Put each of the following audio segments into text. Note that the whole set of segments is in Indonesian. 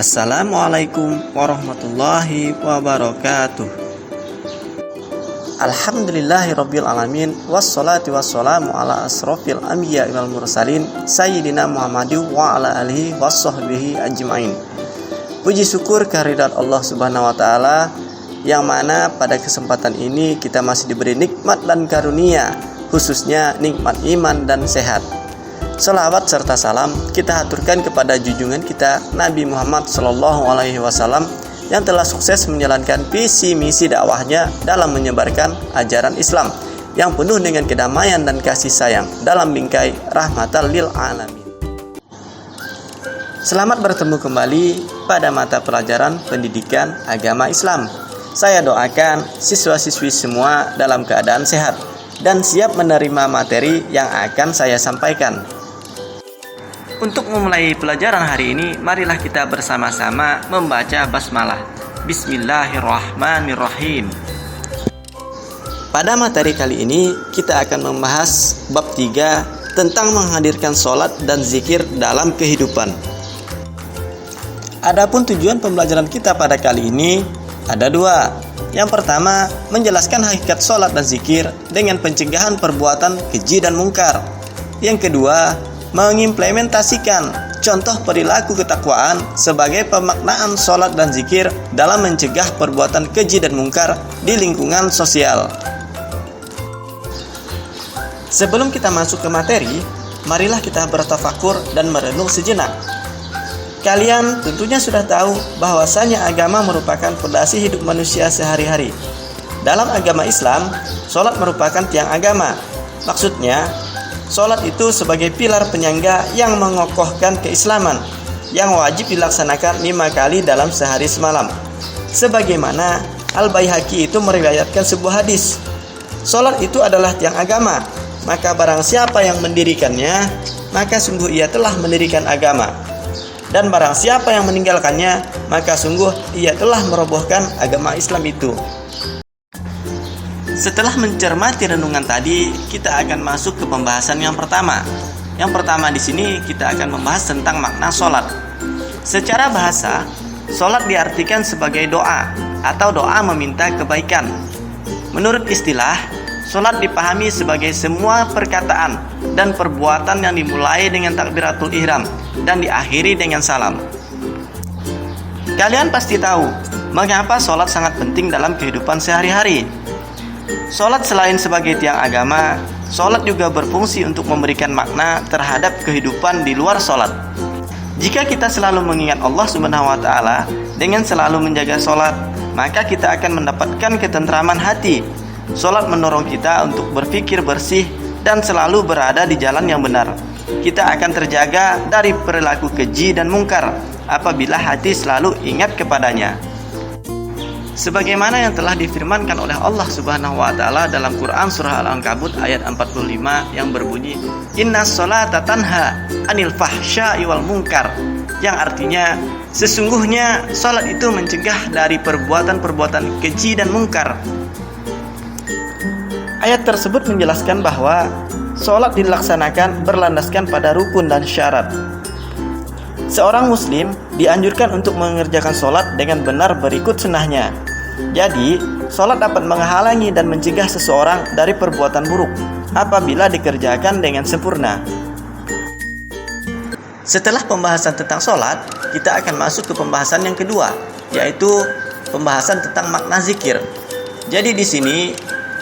Assalamualaikum warahmatullahi wabarakatuh. Alhamdulillahirabbil alamin wassalatu wassalamu ala asrofil anbiya wal mursalin sayyidina Muhammadin wa ala alihi wassahbihi ajmain. Puji syukur kehadirat Allah Subhanahu wa taala yang mana pada kesempatan ini kita masih diberi nikmat dan karunia, khususnya nikmat iman dan sehat. Salawat serta salam kita haturkan kepada junjungan kita Nabi Muhammad SAW yang telah sukses menjalankan visi misi dakwahnya dalam menyebarkan ajaran Islam yang penuh dengan kedamaian dan kasih sayang dalam bingkai rahmatan lil alamin. Selamat bertemu kembali pada mata pelajaran pendidikan agama Islam. Saya doakan siswa-siswi semua dalam keadaan sehat dan siap menerima materi yang akan saya sampaikan. Untuk memulai pelajaran hari ini, marilah kita bersama-sama membaca basmalah. Bismillahirrahmanirrahim. Pada materi kali ini, kita akan membahas bab 3 tentang menghadirkan sholat dan zikir dalam kehidupan. Adapun tujuan pembelajaran kita pada kali ini ada 2. Yang pertama, menjelaskan hakikat sholat dan zikir dengan pencegahan perbuatan keji dan mungkar. Yang kedua, mengimplementasikan contoh perilaku ketakwaan sebagai pemaknaan sholat dan zikir dalam mencegah perbuatan keji dan mungkar di lingkungan sosial. Sebelum kita masuk ke materi, marilah kita bertafakur dan merenung sejenak. Kalian tentunya sudah tahu bahwasanya agama merupakan fondasi hidup manusia sehari-hari. Dalam agama Islam, sholat merupakan tiang agama. Maksudnya, sholat itu sebagai pilar penyangga yang mengokohkan keislaman yang wajib dilaksanakan 5 kali dalam sehari semalam. Sebagaimana Al-Baihaqi itu meriwayatkan sebuah hadis, sholat itu adalah tiang agama, maka barang siapa yang mendirikannya, maka sungguh ia telah mendirikan agama. Dan barang siapa yang meninggalkannya, maka sungguh ia telah merobohkan agama Islam itu. Setelah mencermati renungan tadi, kita akan masuk ke pembahasan yang pertama. Yang pertama di sini kita akan membahas tentang makna sholat. Secara bahasa, sholat diartikan sebagai doa atau doa meminta kebaikan. Menurut istilah, sholat dipahami sebagai semua perkataan dan perbuatan yang dimulai dengan takbiratul ihram dan diakhiri dengan salam. Kalian pasti tahu mengapa sholat sangat penting dalam kehidupan sehari-hari. Sholat selain sebagai tiang agama, sholat juga berfungsi untuk memberikan makna terhadap kehidupan di luar sholat. Jika kita selalu mengingat Allah Subhanahu wa taala dengan selalu menjaga sholat, maka kita akan mendapatkan ketentraman hati. Sholat mendorong kita untuk berpikir bersih dan selalu berada di jalan yang benar. Kita akan terjaga dari perilaku keji dan mungkar apabila hati selalu ingat kepadanya. Sebagaimana yang telah difirmankan oleh Allah Subhanahu wa taala dalam Quran surah Al-Ankabut ayat 45 yang berbunyi, "Innas sholata tanha 'anil fahsya'i wal munkar", yang artinya sesungguhnya salat itu mencegah dari perbuatan-perbuatan keji dan mungkar. Ayat tersebut menjelaskan bahwa salat dilaksanakan berlandaskan pada rukun dan syarat. Seorang muslim dianjurkan untuk mengerjakan salat dengan benar berikut sunnahnya. Jadi, salat dapat menghalangi dan mencegah seseorang dari perbuatan buruk apabila dikerjakan dengan sempurna. Setelah pembahasan tentang salat, kita akan masuk ke pembahasan yang kedua, yaitu pembahasan tentang makna zikir. Jadi di sini,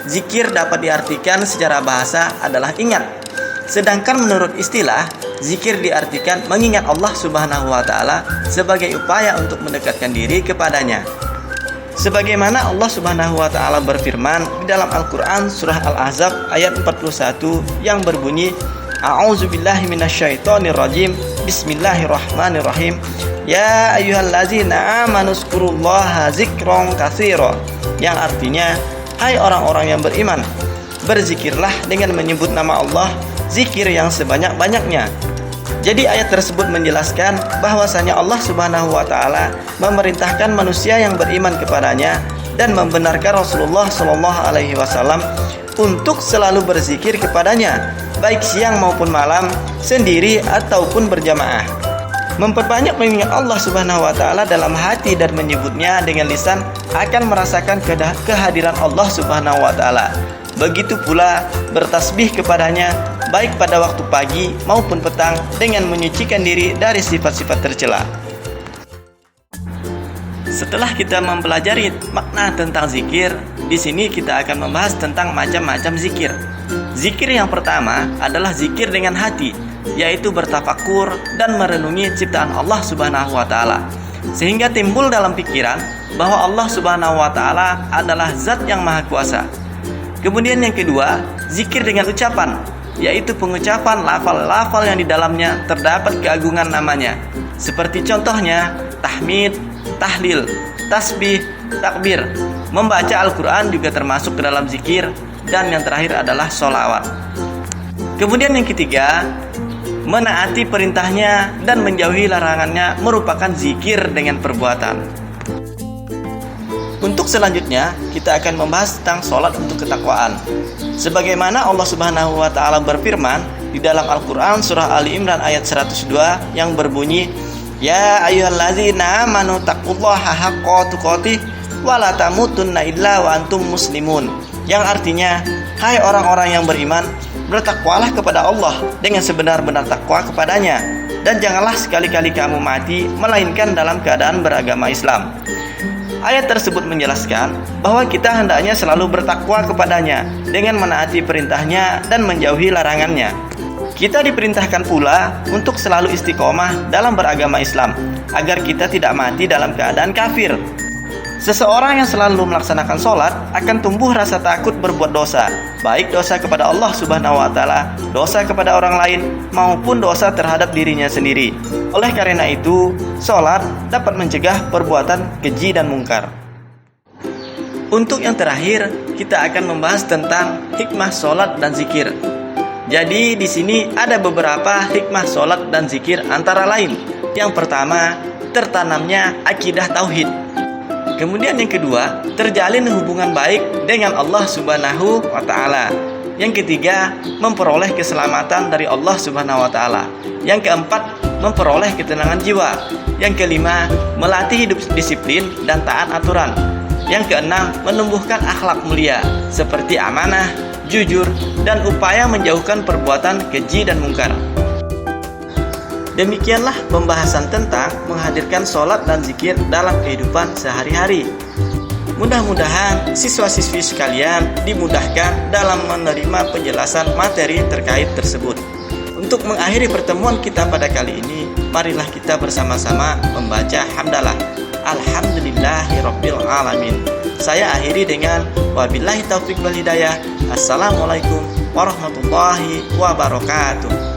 zikir dapat diartikan secara bahasa adalah ingat. Sedangkan menurut istilah, zikir diartikan mengingat Allah Subhanahu wa taala sebagai upaya untuk mendekatkan diri kepadanya. Sebagaimana Allah Subhanahu wa taala berfirman di dalam Al-Qur'an surah Al-Ahzab ayat 41 yang berbunyi, "A'udzubillahi minasyaitonirrajim. Bismillahirrahmanirrahim. Ya ayyuhallazina amanu zkurullaha dzikran katsira." Yang artinya, hai orang-orang yang beriman, berzikirlah dengan menyebut nama Allah, zikir yang sebanyak-banyaknya. Jadi ayat tersebut menjelaskan bahwasanya Allah Subhanahu wa taala memerintahkan manusia yang beriman kepadanya dan membenarkan Rasulullah sallallahu alaihi wasallam untuk selalu berzikir kepadanya, baik siang maupun malam, sendiri ataupun berjamaah. Memperbanyak mengingat Allah Subhanahu wa taala dalam hati dan menyebutnya dengan lisan akan merasakan kehadiran Allah Subhanahu wa taala. Begitu pula bertasbih kepadanya baik pada waktu pagi maupun petang dengan menyucikan diri dari sifat-sifat tercela. Setelah kita mempelajari makna tentang zikir, di sini kita akan membahas tentang macam-macam zikir. Zikir yang pertama adalah zikir dengan hati, yaitu bertafakur dan merenungi ciptaan Allah Subhanahu wa taala, sehingga timbul dalam pikiran bahwa Allah Subhanahu wa taala adalah zat yang maha kuasa. Kemudian yang kedua, zikir dengan ucapan, yaitu pengucapan lafal-lafal yang di dalamnya terdapat keagungan namanya. Seperti contohnya tahmid, tahlil, tasbih, takbir. Membaca Al-Quran juga termasuk ke dalam zikir. Dan yang terakhir adalah sholawat. Kemudian yang ketiga, menaati perintahnya dan menjauhi larangannya merupakan zikir dengan perbuatan. Untuk selanjutnya, kita akan membahas tentang sholat untuk ketakwaan. Sebagaimana Allah Subhanahu wa taala berfirman di dalam Al-Quran surah Ali Imran ayat 102 yang berbunyi, Ya ayyuhallazina amanu taqullaha haqqa tuqatih wa la tamutunna illa wa antum muslimun. Yang artinya, hai orang-orang yang beriman, bertakwalah kepada Allah dengan sebenar-benar takwa kepadanya, dan janganlah sekali-kali kamu mati melainkan dalam keadaan beragama Islam. Ayat tersebut menjelaskan bahwa kita hendaknya selalu bertakwa kepadanya dengan menaati perintahnya dan menjauhi larangannya. Kita diperintahkan pula untuk selalu istiqomah dalam beragama Islam agar kita tidak mati dalam keadaan kafir. Seseorang yang selalu melaksanakan sholat akan tumbuh rasa takut berbuat dosa, baik dosa kepada Allah Subhanahu wa taala, dosa kepada orang lain, maupun dosa terhadap dirinya sendiri. Oleh karena itu, sholat dapat mencegah perbuatan keji dan mungkar. Untuk yang terakhir, kita akan membahas tentang hikmah sholat dan zikir. Jadi di sini ada beberapa hikmah sholat dan zikir, antara lain, yang pertama, tertanamnya akidah tauhid. Kemudian yang kedua, terjalin hubungan baik dengan Allah Subhanahu wa taala. Yang ketiga, memperoleh keselamatan dari Allah Subhanahu wa taala. Yang keempat, memperoleh ketenangan jiwa. Yang kelima, melatih hidup disiplin dan taat aturan. Yang keenam, menumbuhkan akhlak mulia seperti amanah, jujur, dan upaya menjauhkan perbuatan keji dan mungkar. Demikianlah pembahasan tentang menghadirkan sholat dan zikir dalam kehidupan sehari-hari. Mudah-mudahan siswa-siswi sekalian dimudahkan dalam menerima penjelasan materi terkait tersebut. Untuk mengakhiri pertemuan kita pada kali ini, marilah kita bersama-sama membaca hamdalah. Alhamdulillahirabbil alamin. Saya akhiri dengan wabillahi taufik wal hidayah. Assalamualaikum warahmatullahi wabarakatuh.